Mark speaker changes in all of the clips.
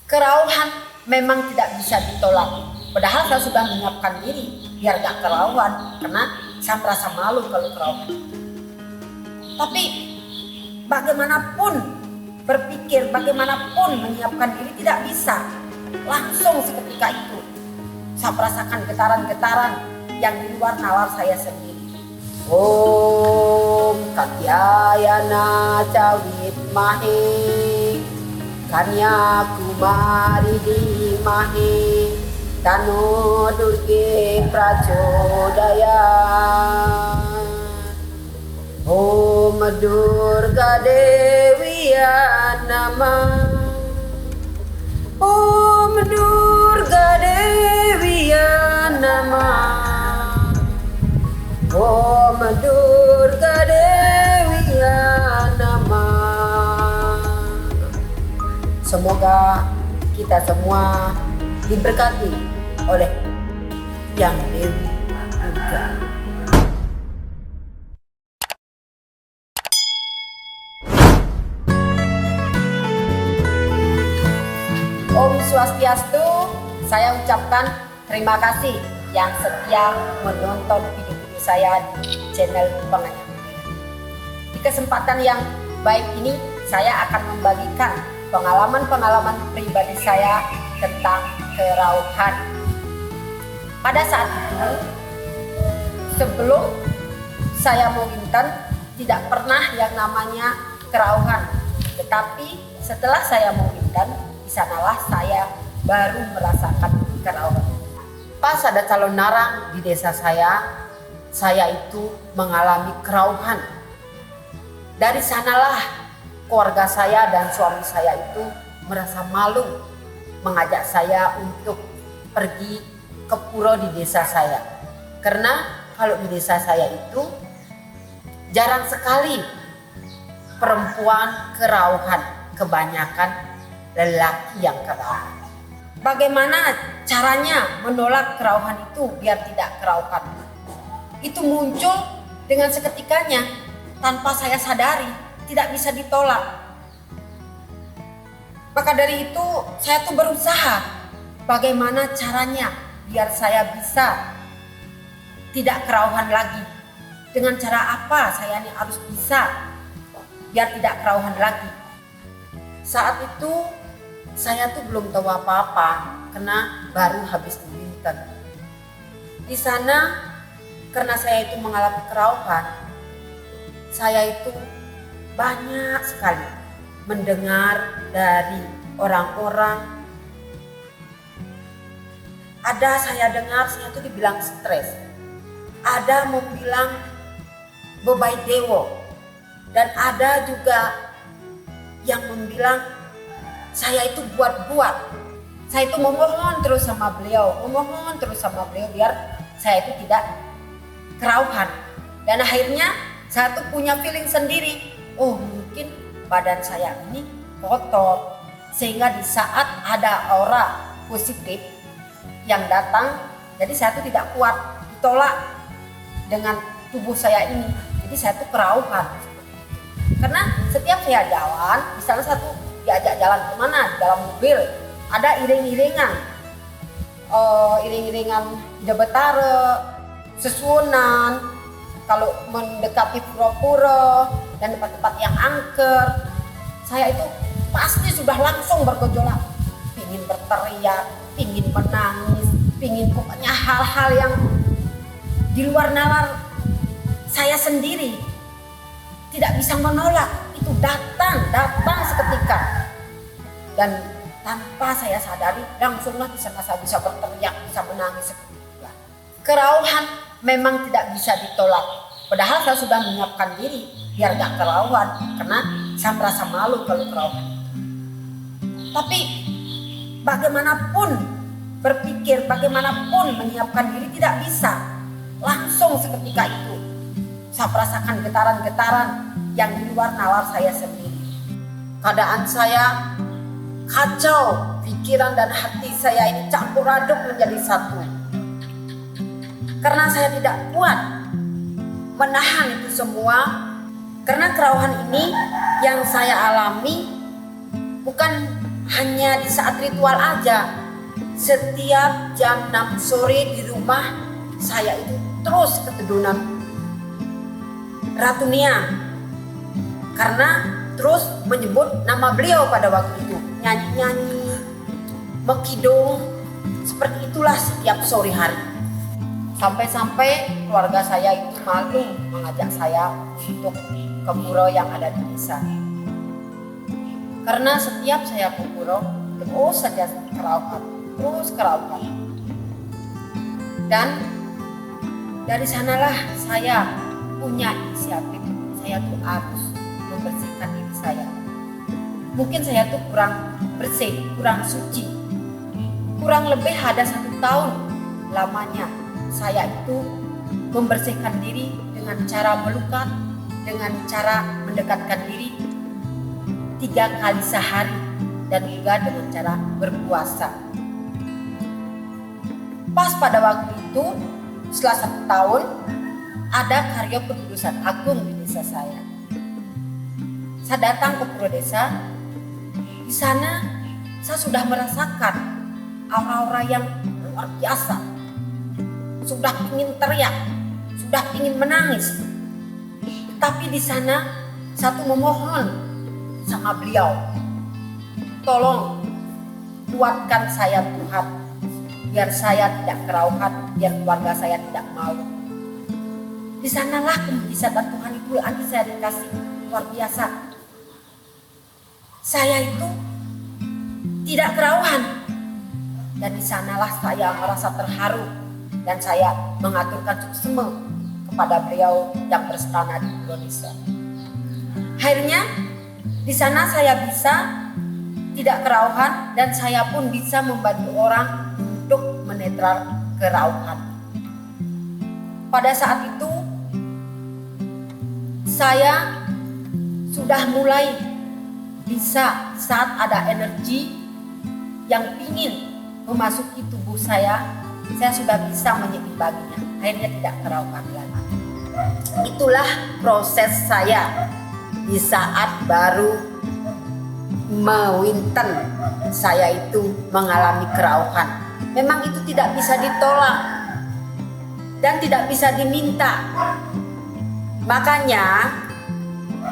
Speaker 1: Kerauhan memang tidak bisa ditolak. Padahal saya sudah menyiapkan diri biar gak kerauhan, karena saya merasa malu kalau kerauhan. Tapi bagaimanapun berpikir, bagaimanapun menyiapkan diri tidak bisa. Langsung seketika itu saya merasakan getaran-getaran yang di luar nalar saya sendiri. Om Katyayana Cawit Mahe Kanya Kumari Dimahe Tano Durge Prachodaya. Om Durga Dewi Namah. Om Durga Dewi Namah. Om Durga Dewi Namah. Semoga kita semua diberkati oleh Yang Dewi Durga. Om Swastiastu, saya ucapkan terima kasih yang setia menonton video-video saya di channel Penganyam. Di kesempatan yang baik ini, saya akan membagikan pengalaman-pengalaman pribadi saya tentang kerauhan. Pada saat itu, sebelum saya mau intan, tidak pernah yang namanya kerauhan. Tetapi setelah saya mau intan, di sanalah saya baru merasakan kerauhan. Pas ada calon narang di desa saya itu mengalami kerauhan. Dari sanalah keluarga saya dan suami saya itu merasa malu mengajak saya untuk pergi ke pura di desa saya. Karena kalau di desa saya itu jarang sekali perempuan kerauhan, kebanyakan lelaki yang kerauhan. Bagaimana caranya menolak kerauhan itu biar tidak kerauhan? Itu muncul dengan seketikanya tanpa saya sadari, tidak bisa ditolak. Maka dari itu saya tuh berusaha bagaimana caranya biar saya bisa tidak kerauhan lagi. Dengan cara apa saya ini harus bisa biar tidak kerauhan lagi. Saat itu saya tuh belum tahu apa-apa karena baru habis winter. Di sana karena saya itu mengalami kerauhan, saya itu banyak sekali mendengar dari orang-orang. Ada saya dengar saya tuh dibilang stres. Ada mau bilang bebai dewo. Dan ada juga yang membilang saya itu buat-buat. Saya itu memohon terus sama beliau biar saya itu tidak kerauhan. Dan akhirnya saya tuh punya feeling sendiri, oh mungkin badan saya ini kotor. Sehingga di saat ada aura positif yang datang, jadi saya tuh tidak kuat ditolak dengan tubuh saya ini. Jadi saya tuh kerauhan. Karena setiap saya jalan, misalnya satu diajak jalan kemana, di dalam mobil ada iring-iringan Ida Betara, Sesunan, kalau mendekati pura-pura dan tempat-tempat yang angker, saya itu pasti sudah langsung bergejolak, pingin berteriak, pingin menangis, pingin pokoknya hal-hal yang di luar nalar saya sendiri tidak bisa menolak. Itu datang seketika, dan tanpa saya sadari langsunglah di sana saya bisa berteriak, bisa menangis seketika. Kerauhan memang tidak bisa ditolak, padahal saya sudah menyiapkan diri biar gak kerauhan, karena saya merasa malu kalau kerauhan. Tapi bagaimanapun berpikir, bagaimanapun menyiapkan diri tidak bisa. Langsung seketika itu saya merasakan getaran-getaran yang di luar nalar saya sendiri. Keadaan saya kacau, pikiran dan hati saya ini campur aduk menjadi satu. Karena saya tidak kuat menahan itu semua. Karena kerauhan ini yang saya alami bukan hanya di saat ritual aja. Setiap jam 6 sore di rumah saya itu terus ketedunan Ratu Nia, karena terus menyebut nama beliau pada waktu itu, nyanyi-nyanyi, mekidung, seperti itulah setiap sore hari. Sampai-sampai keluarga saya itu malu mengajak saya untuk ke pura yang ada di desa. Karena setiap saya ke pura, terus saja kerauhan, terus kerauhan. Dan dari sanalah saya punya inisiatif, saya tuh harus membersihkan diri saya. Mungkin saya tuh kurang bersih, kurang suci. Kurang lebih ada 1 tahun lamanya saya itu membersihkan diri dengan cara melukat, dengan cara mendekatkan diri 3 kali sehari, dan juga dengan cara berpuasa. Pas pada waktu itu, setelah 1 tahun, ada karya keputusan agung di desa saya. Saya datang ke pura desa. Di sana saya sudah merasakan aura-aura yang luar biasa. Sudah ingin teriak, sudah ingin menangis. Tapi di sana satu memohon sama beliau, tolong kuatkan saya Tuhan, biar saya tidak kerauhan, biar keluarga saya tidak malu. Di sanalah kemujizatan Tuhan itu yang saya dikasih luar biasa. Saya itu tidak kerauhan, dan di sanalah saya merasa terharu, dan saya mengaturkan suksema kepada beliau yang berstana di Indonesia. Akhirnya di sana saya bisa tidak kerauhan, dan saya pun bisa membantu orang untuk menetral kerauhan. Pada saat itu saya sudah mulai bisa, saat ada energi yang ingin memasuki tubuh saya sudah bisa menyeimbanginya. Akhirnya tidak kerauhan lagi. Itulah proses saya di saat baru mewinten saya itu mengalami kerauhan. Memang itu tidak bisa ditolak dan tidak bisa diminta. Makanya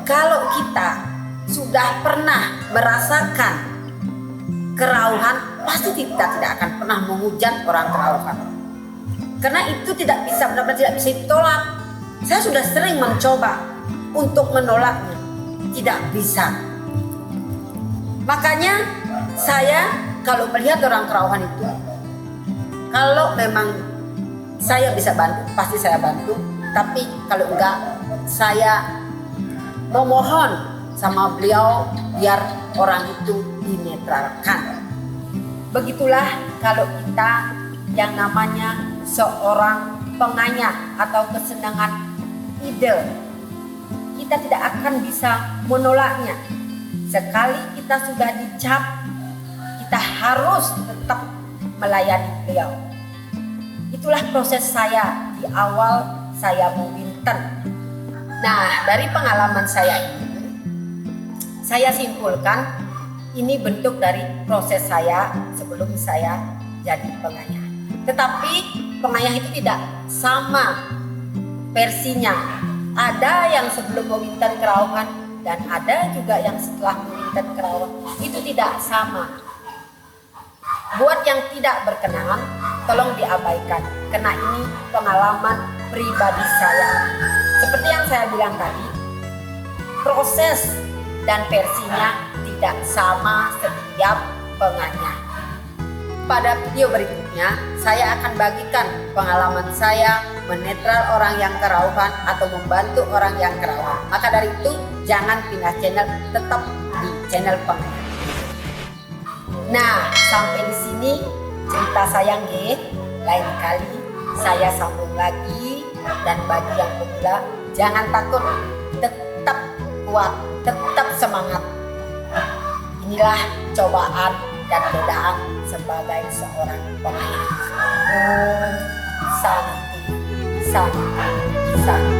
Speaker 1: kalau kita sudah pernah merasakan kerauhan, pasti kita tidak akan pernah menghujat orang kerauhan. Karena itu tidak bisa, benar-benar tidak bisa ditolak. Saya sudah sering mencoba untuk menolaknya, tidak bisa. Makanya saya kalau melihat orang kerauhan itu, kalau memang saya bisa bantu, pasti saya bantu. Tapi kalau enggak, saya memohon sama beliau biar orang itu dinetralkan. Begitulah kalau kita yang namanya seorang penganyah atau kesenangan ide, kita tidak akan bisa menolaknya. Sekali kita sudah dicap, kita harus tetap melayani beliau. Itulah proses saya di awal saya mewinten. Nah, dari pengalaman saya ini, saya simpulkan ini bentuk dari proses saya sebelum saya jadi penganyah. Tetapi penganyah itu tidak sama versinya. Ada yang sebelum mewinten kerauhan dan ada juga yang setelah mewinten kerauhan. Itu tidak sama. Buat yang tidak berkenan, tolong diabaikan. Karena ini pengalaman pribadi saya. Seperti yang saya bilang tadi, proses dan versinya tidak sama setiap penganyah. Pada video berikutnya, saya akan bagikan pengalaman saya menetral orang yang kerauhan atau membantu orang yang kerauhan. Maka dari itu, jangan pindah channel, tetap di channel penganyah. Nah, sampai di sini cerita saya nggih. Lain kali saya sambung lagi, dan bagi yang pemula jangan takut, tetap kuat, tetap semangat. Inilah cobaan dan godaan sebagai seorang pengayah. Santi, santi, santi.